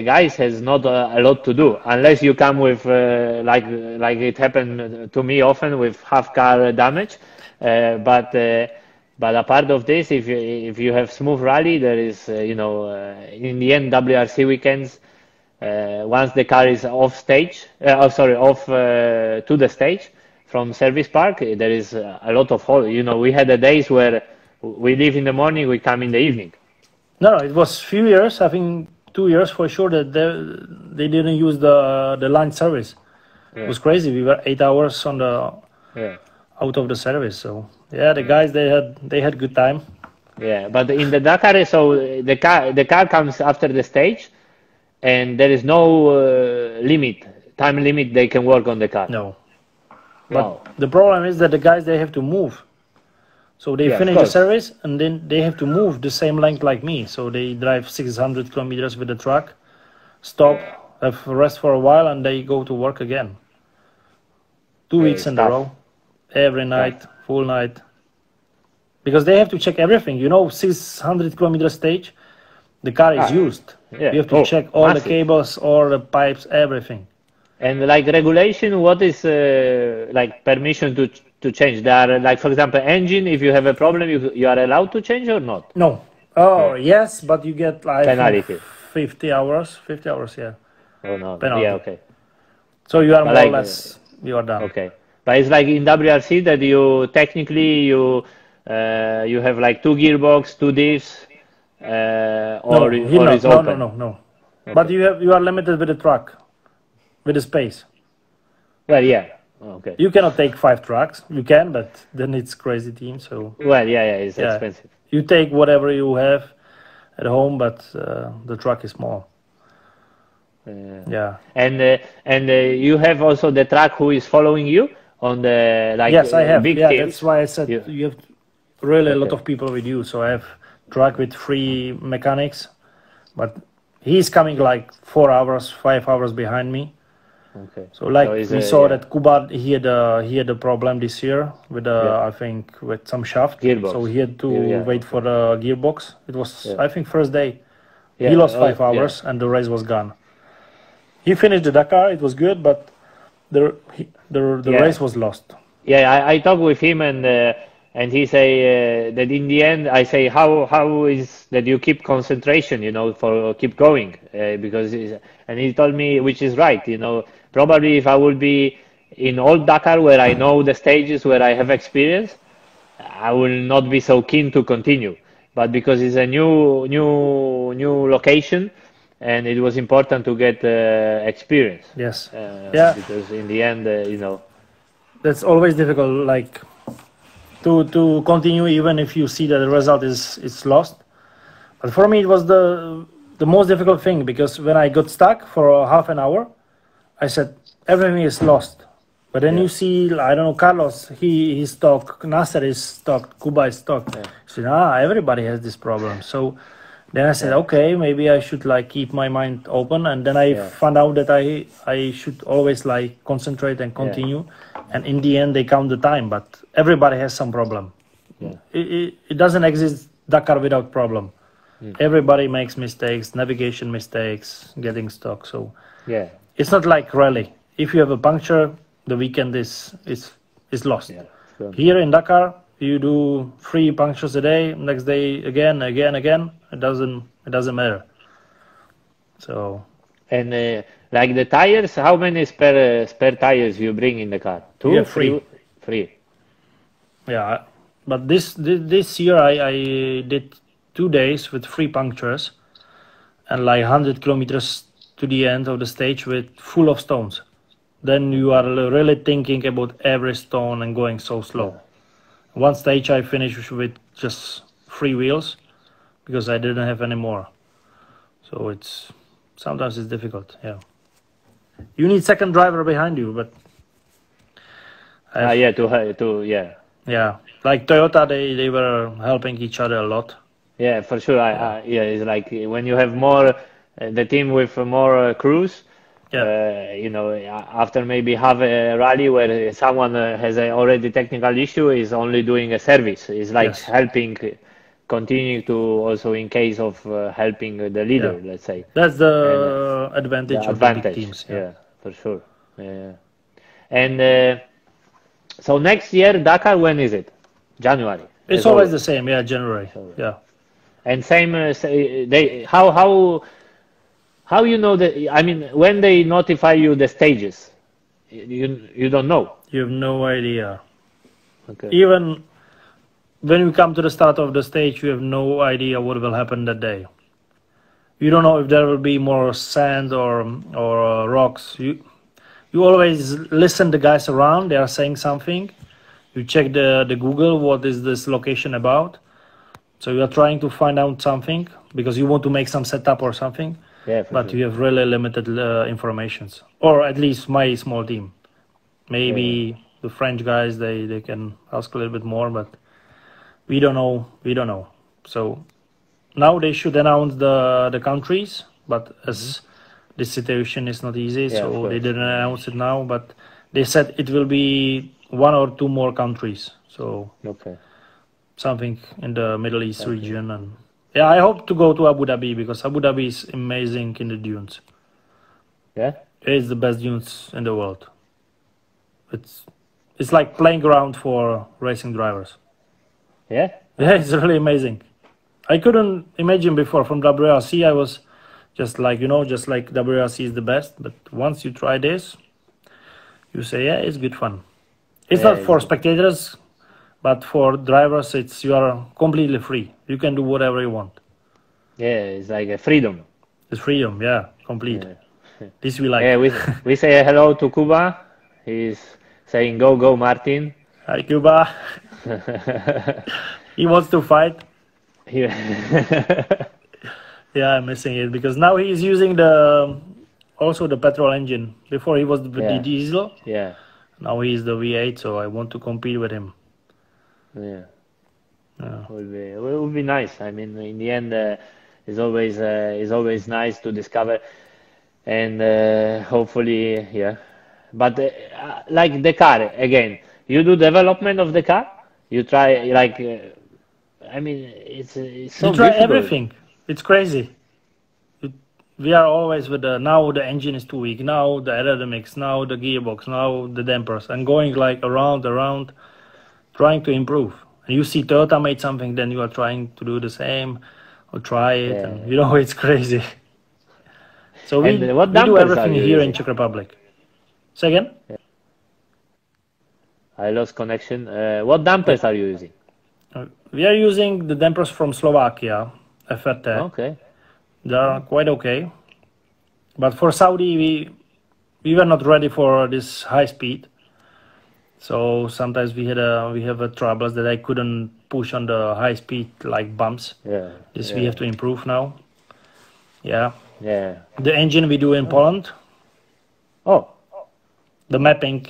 guys has not a lot to do unless you come with like it happened to me often with half car damage. But a part of this, if you have smooth rally, there is in the end WRC weekends. Once the car is off stage, to the stage. From service park, there is a lot of we had days where we leave in the morning, we come in the evening. No, it was few years. I think 2 years for sure that they didn't use the lunch service. Yeah. It was crazy. We were 8 hours on the out of the service. So the guys they had good time. Yeah, but in the Dakar, so the car comes after the stage, and there is no time limit they can work on the car. No. But the problem is that the guys, they have to move. So they finish the service and then they have to move the same length like me. So they drive 600 kilometers with the truck, stop, have rest for a while, and they go to work again. 2 weeks in a row, every night, full night. Because they have to check everything. 600 kilometer stage, the car is used. Yeah. You have to check all the cables, all the pipes, everything. And like regulation, what is like permission to change? There are for example, engine. If you have a problem, you are allowed to change or not? No. Oh yes, but you get penalty. 50 hours. 50 hours, yeah. Oh no. Penalty. Yeah, okay. So you are more or less you are done. Okay, but it's like in WRC that you technically you have like 2 gearbox, 2 diffs, it's open. No. Okay. But you are limited with the truck. With the space. Well, yeah. Okay. You cannot take 5 trucks. You can, but then it's crazy team. So. Well, it's expensive. You take whatever you have at home, but the truck is small. Yeah. And you have also the truck who is following you on the Yes, I have. Big teams. Teams. That's why I said you have really a lot of people with you. So I have truck with 3 mechanics, but he's coming like 4 hours, 5 hours behind me. Okay. So we saw that Kuba he had a problem this year with I think with some shaft. Gearbox. So he had to wait for the gearbox. It was I think first day. He lost 5 hours and the race was gone. He finished the Dakar. It was good, but the race was lost. Yeah, I talked with him, and he say that in the end, I say how is that you keep concentration, for keep going, because and he told me, which is right, probably if I would be in old Dakar where I know the stages, where I have experience, I will not be so keen to continue. But because it's a new location, and it was important to get experience. Yes. Yeah. Because in the end, that's always difficult, like to continue even if you see that the result is lost. But for me, it was the most difficult thing, because when I got stuck for half an hour, I said everything is lost. But then you see, I don't know, Carlos, he's stuck, Nasser is stuck, Kuba is stuck. Yeah. So everybody has this problem. So then I said, okay, maybe I should keep my mind open, and then I found out that I should always concentrate and continue. And in the end, they count the time, but everybody has some problem. Yeah. It doesn't exist Dakar without problem. Everybody makes mistakes, navigation mistakes, getting stuck. So it's not like rally. If you have a puncture, the weekend is lost. Yeah, sure. Here in Dakar, you do 3 punctures a day. Next day again. It doesn't matter. So. And the tires, how many spare tires you bring in the car? 2? Yeah, 3. 3. Yeah, but this year I did 2 days with 3 punctures, and 100 kilometers to the end of the stage with full of stones. Then you are really thinking about every stone and going so slow. One stage I finished with just 3 wheels because I didn't have any more. So sometimes it's difficult. Yeah. You need second driver behind you, but. Yeah. Like Toyota, they were helping each other a lot. Yeah, for sure. It's like when you have more, the team with more crews. After maybe have a rally where someone has already technical issue, is only doing a service. It's like helping, continue to also in case of helping the leader, let's say. That's the advantage of the big teams. Yeah, for sure. Yeah. And so next year, Dakar, when is it? January? It's always the same, January. Yeah. And same, how you know that? I mean, when they notify you the stages, you don't know. You have no idea. Okay. Even when you come to the start of the stage, you have no idea what will happen that day. You don't know if there will be more sand or rocks. You always listen to the guys around. They are saying something. You check the Google. What is this location about? So you are trying to find out something because you want to make some setup or something. Yeah, but sure. You have really limited informations, or at least my small team. Maybe the French guys they can ask a little bit more, but we don't know. So now they should announce the countries, but as this situation is not easy, so they didn't announce it now. But they said it will be 1 or 2 more countries. So something in the Middle East region and. Yeah, I hope to go to Abu Dhabi because Abu Dhabi is amazing in the dunes. Yeah? It's the best dunes in the world. It's like playing ground for racing drivers. Yeah? Yeah, it's really amazing. I couldn't imagine before from WRC. I was just like WRC is the best. But once you try this, you say, it's good fun. It's not for spectators. But for drivers, you are completely free. You can do whatever you want. Yeah, it's like a freedom. It's freedom, complete. Yeah. This we like. Yeah, we say hello to Kuba. He's saying, go, Martin. Hi, Kuba. He wants to fight. Yeah, I'm missing it because now he's using also the petrol engine. Before he was the diesel. Yeah. Now he's the V8, so I want to compete with him. Yeah. It would be nice. I mean, in the end, it's always nice to discover, and hopefully, But like the car again, you do development of the car. You try I mean, it's so. You try difficult. everything. It's crazy. we are always with now the engine is too weak, now the aerodynamics, now the gearbox, now the dampers, and going like around, trying to improve. And you see Toyota made something, then you are trying to do the same or try it, and you know, it's crazy. So we do everything here in Czech Republic. Say again? I lost connection. What dampers are you using? We are using the dampers from Slovakia, FRT. Okay. They are quite okay. But for Saudi, we were not ready for this high speed. So sometimes we have troubles that I couldn't push on the high speed like bumps. We have to improve now. Yeah. The engine we do in Poland. Oh. The mapping.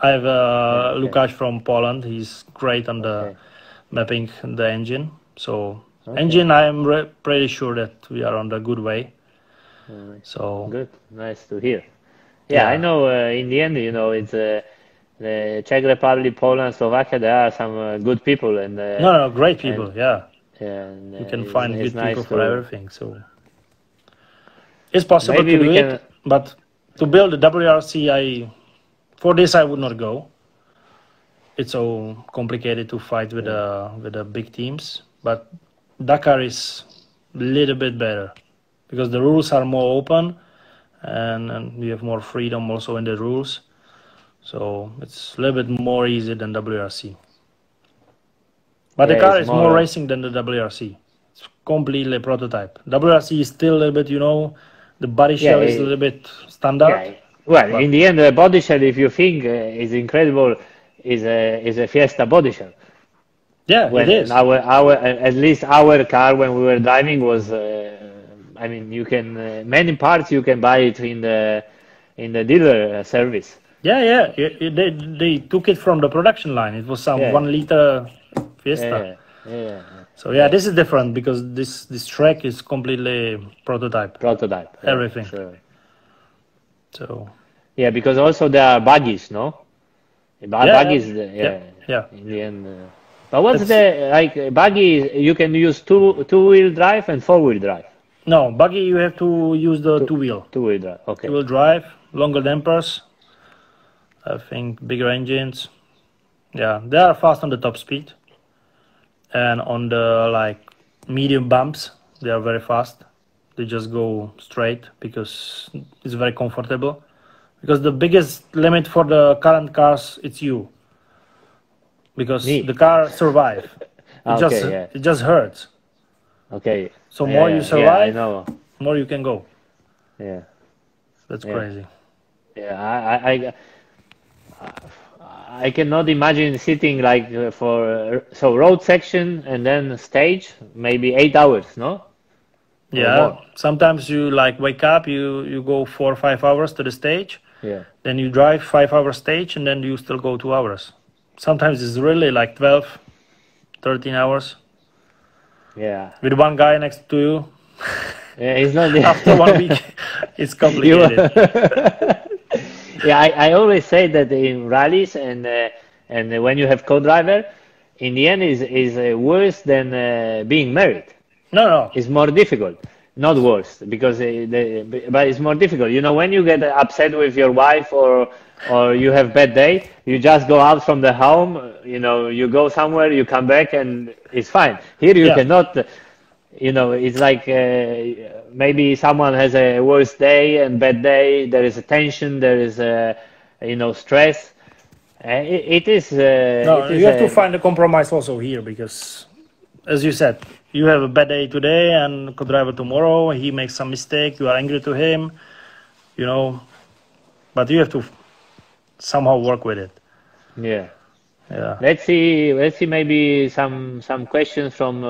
I have Lukasz from Poland. He's great on the mapping the engine. So engine, I am pretty sure that we are on the good way. So good, nice to hear. I know. In the end, you know, it's the Czech Republic, Poland, Slovakia. There are some good people and great people. And, you can find good people for everything. So it's possible to do it, but to build a WRC, for this I would not go. It's so complicated to fight with the big teams. But Dakar is a little bit better because the rules are more open and you have more freedom also in the rules. So it's a little bit more easy than WRC. But the car is more racing than the WRC. It's completely prototype. WRC is still a little bit, you know, the body shell is a little bit standard. Well, in the end, the body shell, if you think is incredible, is a Fiesta body shell. Yeah, it is. At least our car when we were driving was, I mean, you can many parts you can buy it in the dealer service. They took it from the production line. It was some 1 liter Fiesta. So this is different because this track is completely prototype. Everything. Sure. So because also there are buggies, no? Buggies. In the end. But what's the buggy? You can use two-wheel drive and four-wheel drive. No, buggy you have to use the two-wheel. Two-wheel drive. Okay. Two-wheel drive, longer dampers. I think bigger engines. Yeah, they are fast on the top speed, and on the medium bumps they are very fast. They just go straight because it's very comfortable. Because the biggest limit for the current cars, it's you. Because the car survives. It just hurts. Okay. So more you survive, more you can go. Yeah. That's crazy. Yeah, I cannot imagine sitting for road section and then stage, maybe 8 hours, no? Yeah, sometimes you wake up, you go 4 or 5 hours to the stage. Yeah. Then you drive 5 hour stage and then you still go 2 hours. Sometimes it's really 12, 13 hours. Yeah. With one guy next to you. Yeah, it's not after 1 week, it's complicated. I always say that in rallies and when you have co-driver, in the end is worse than being married. No. It's more difficult. Not worse, because but it's more difficult. You know, when you get upset with your wife or you have bad day, you just go out from the home. You know, you go somewhere, you come back, and it's fine. Here you cannot. You know, it's like maybe someone has a worse day and bad day. There is a tension. There is stress. It is. You have to find a compromise also here because, as you said, you have a bad day today and co-driver tomorrow. He makes some mistake. You are angry to him, you know, but you have to somehow work with it. Yeah. Let's see. Maybe some questions from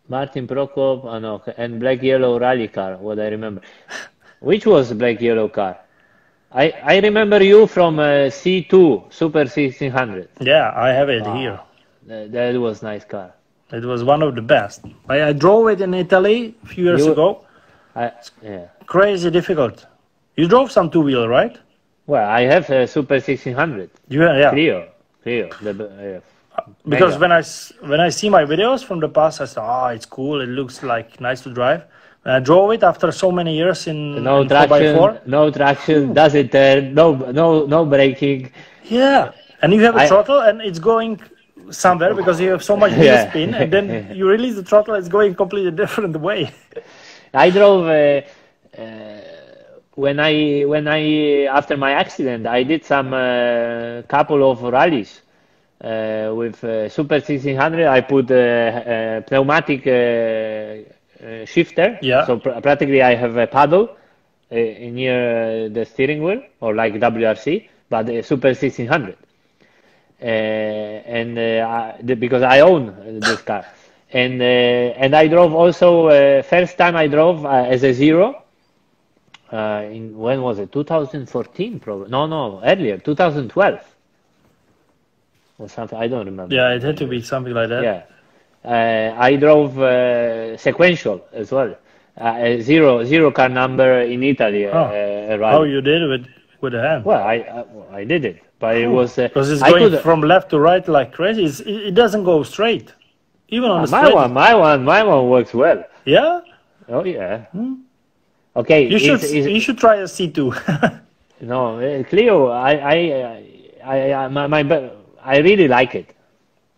Martin Prokop and black yellow rally car. What I remember, which was black yellow car? I remember you from C2 Super 1600. Yeah, I have it here. That was nice car. It was one of the best. I drove it in Italy a few years ago. Crazy difficult. You drove some two-wheel, right? Well, I have a Super 1600. Yeah. Clio. Because when I see my videos from the past, I say, oh, it's cool. It looks like nice to drive. When I drove it after so many years in traction, 4x4. no traction, doesn't turn, no braking. Yeah, and you have a throttle, and it's going somewhere because you have so much wheel spin, and then you release the throttle, it's going completely different way. I drove when I after my accident, I did some couple of rallies with Super 1600. I put a pneumatic shifter, so practically I have a paddle near the steering wheel, or like WRC, but Super 1600. Because I own this car, and I drove also first time I drove as a zero. When was it? 2014, probably. No, earlier, 2012 or something. I don't remember. Yeah, it had to be something like that. Yeah, I drove sequential as well. Zero car number in Italy. How you did it with the hand? Well, I did it, but it was because it's going from left to right like crazy. It doesn't go straight, even on the straight. My one works well. Yeah. Oh yeah. Okay. You should try a C2. No, Clio. I really like it.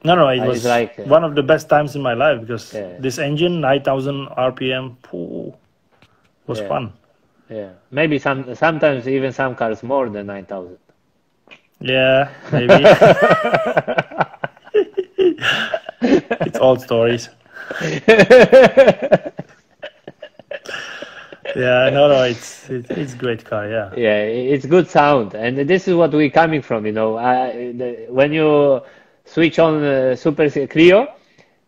No, it was like one of the best times in my life because this engine, 9,000 RPM, was fun. Yeah, maybe sometimes even some cars more than 9,000. Yeah, maybe. It's old stories. Yeah, no, it's great car. Yeah. Yeah, it's good sound, and this is what we're coming from. When you switch on Super Clio,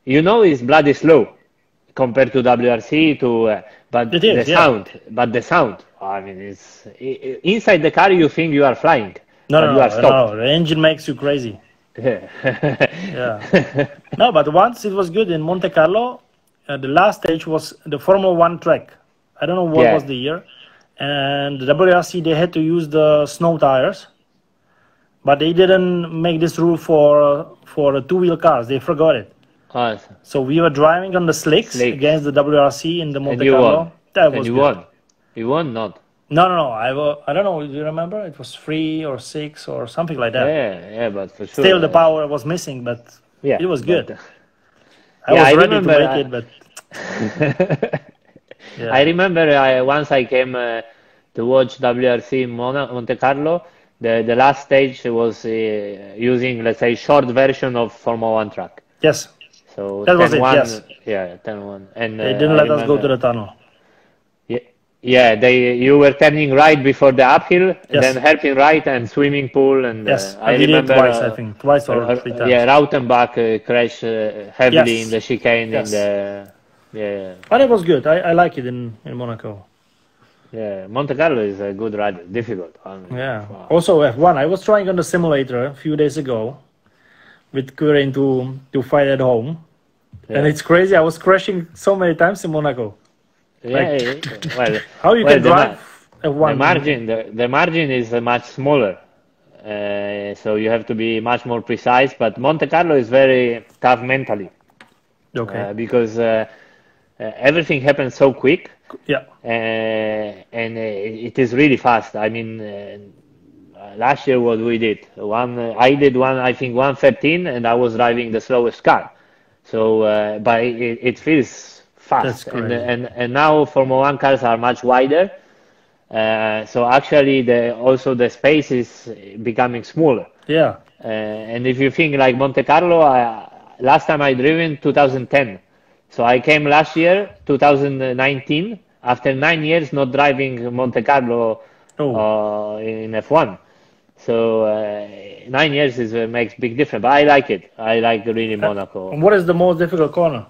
it's bloody slow compared to WRC but the sound. I mean, it's inside the car. You think you are flying. No, the engine makes you crazy. Yeah. No, but once it was good in Monte Carlo. The last stage was the Formula 1 track. I don't know what was the year, and the WRC, they had to use the snow tires, but they didn't make this rule for two-wheel cars. They forgot it. Awesome. So we were driving on the slicks against the WRC in the Monte Carlo. That was good. You won, not? No. I don't know. Do you remember? It was 3 or 6 or something like that. Yeah, but for sure. Still, the power was missing, but it was good. I was ready to make it, but. Yeah. I remember once I came to watch WRC in Monte Carlo. The last stage was using, let's say, short version of Formula 1 track. Yes. So that was it. Yes. Yeah, 10-1. And they didn't let us go to the tunnel. Yeah, you were turning right before the uphill, then hairpin right and swimming pool. And I remember twice, I think, twice or 3 times. Yeah, Rautenbach crashed heavily in the chicane. Yes. Yeah. But it was good. I like it in Monaco. Yeah, Monte Carlo is a good ride. Difficult. Wow. Also F1. I was trying on the simulator a few days ago with Kurin to fight at home, and it's crazy. I was crashing so many times in Monaco. Yeah, well, how you can drive F1? The margin is much smaller, so you have to be much more precise. But Monte Carlo is very tough mentally. Okay. Because everything happens so quick. Yeah. And it is really fast. I mean, last year what we did, I did I think 113, and I was driving the slowest car. So, but it feels fast. And now Formula 1 cars are much wider. So actually, also the space is becoming smaller. Yeah. And if you think like Monte Carlo, last time I driven 2010. So I came last year, 2019, after 9 years not driving Monte Carlo in F1. So 9 years makes big difference. But I like it. I like really Monaco. And what is the most difficult corner?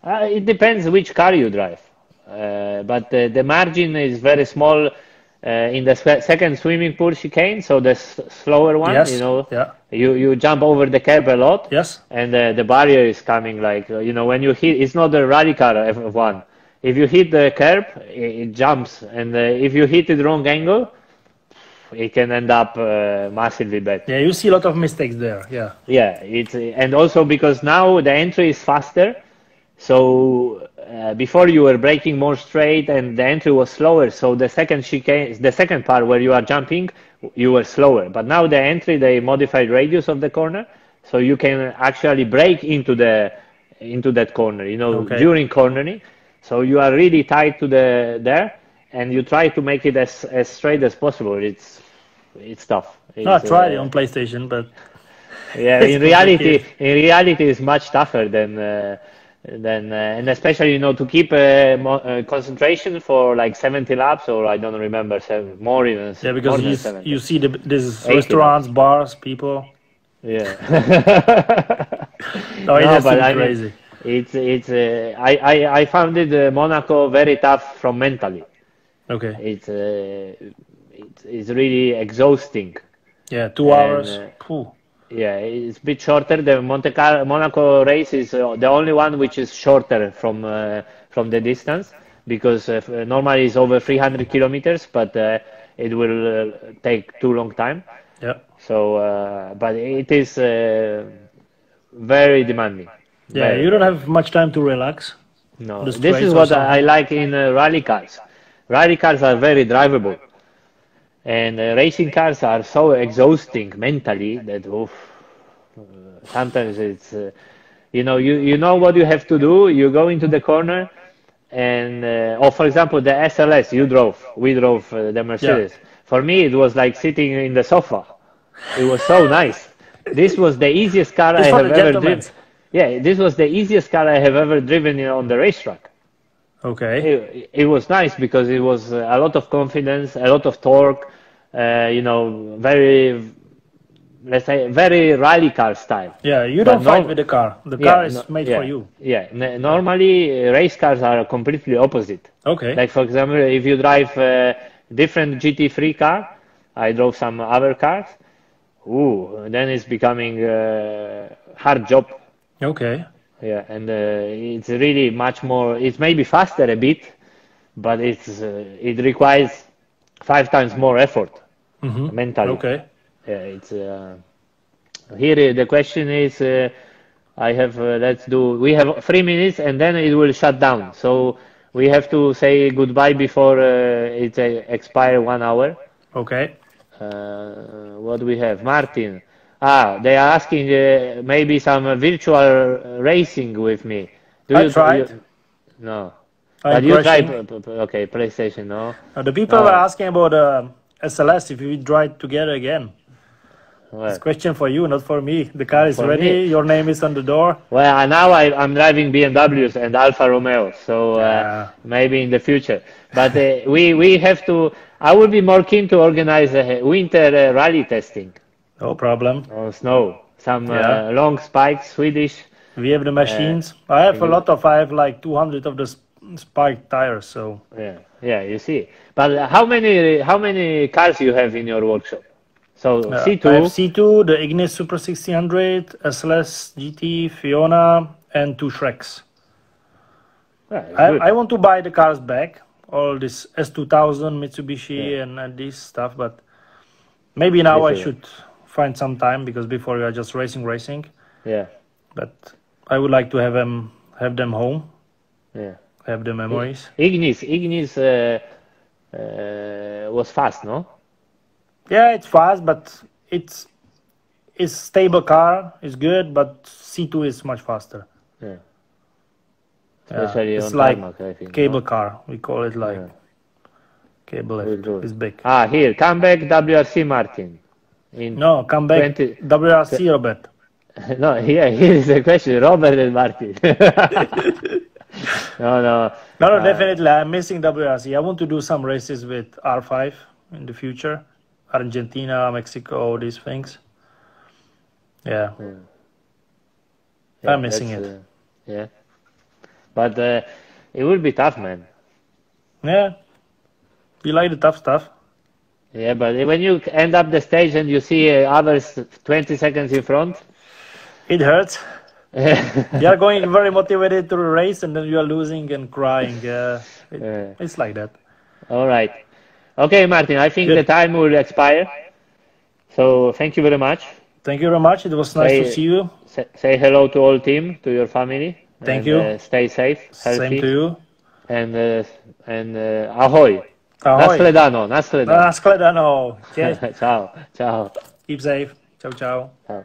It depends which car you drive. But the margin is very small in the second swimming pool chicane, so the slower one, you jump over the curb a lot, and the barrier is coming like, when you hit, it's not a rally car F1. If you hit the curb, it jumps, and if you hit it wrong angle, it can end up massively bad. Yeah, you see a lot of mistakes there. Yeah. Yeah, and also because now the entry is faster. So before you were braking more straight and the entry was slower. So the second chicane, the second part where you are jumping, you were slower. But now the entry, they modified radius of the corner, so you can actually brake into that corner. During cornering. So you are really tied to there, and you try to make it as straight as possible. It's tough. I tried it on PlayStation, but yeah, in reality, it's much tougher than and especially to keep concentration for like 70 laps, or I don't remember, more even. Yeah, because you see these 80 restaurants, laps. bars, people. Yeah. No, it's crazy. I found it Monaco very tough from mentally. Okay. It's really exhausting. Yeah, 2 hours. Yeah, it's a bit shorter. The Monaco race is the only one which is shorter from the distance, because normally it's over 300 kilometers, but it will take too long time. Yeah. So, but it is very demanding. Yeah, you don't have much time to relax. No, this is what I like in rally cars. Rally cars are very drivable, and racing cars are so exhausting mentally that sometimes it's you know what you have to do. You go into the corner, and for example, the SLS we drove the Mercedes. Yeah. For me, it was like sitting in the sofa. It was so nice. This was the easiest car I have ever driven. Yeah, this was the easiest car I have ever driven on the racetrack. Okay. It was nice because it was a lot of confidence, a lot of torque, very, let's say, very rally car style. Yeah, you don't fight with the car. The car is made for you. Yeah, normally race cars are completely opposite. Okay. Like, for example, if you drive a different GT3 car, I drove some other cars, then it's becoming a hard job. Okay. Yeah, and it's really much more. It's maybe faster a bit, but it requires 5 times more effort mentally. Okay. Yeah, it's here. The question is, I have. We have 3 minutes, and then it will shut down. So we have to say goodbye before it expire 1 hour. Okay. What do we have, Martin? They are asking maybe some virtual racing with me. I tried. No. But you tried, okay, PlayStation, no? The people were asking about SLS, if we tried together again. Well, it's a question for you, not for me. The car is ready, your name is on the door. Well, now I'm driving BMWs and Alfa Romeo, so maybe in the future. But we have to, I would be more keen to organize a winter rally testing. No problem. On snow. Some long spikes, Swedish. We have the machines. I have like 200 of the spiked tires, so. Yeah, you see. But how many cars you have in your workshop? So C2. I have C2, the Ignis Super 1600, SLS GT, Fiona, and 2 Shreks. I want to buy the cars back, all this S2000, Mitsubishi, and this stuff, but maybe now I should find some time, because before you are just racing. Yeah. But I would like to have them home. Yeah. Have the memories. Ignis was fast, no? Yeah, it's fast, but it's stable car. It's good, but C2 is much faster. Yeah. Especially it's on like tarmac, I think. Cable car. We call it like cable lift. It's big. Here, come back WRC Martin. Come back WRC Robert. No, here is the question, Robert and Martin. No, definitely. I'm missing WRC. I want to do some races with R5 in the future. Argentina, Mexico, these things. Yeah. I'm missing it. Yeah. But it will be tough, man. Yeah. You like the tough stuff? Yeah, but when you end up the stage and you see others 20 seconds in front, it hurts. You are going very motivated to race, and then you are losing and crying. It's like that. All right. Okay, Martin, I think the time will expire. So thank you very much. Thank you very much. It was nice to see you. Say hello to all team, to your family. Thank you. Stay safe, healthy. Same to you. And ahoy. Ahoj. Nashledanou. Nashledanou. Ciao. Keep safe. Ciao, ciao. Ciao.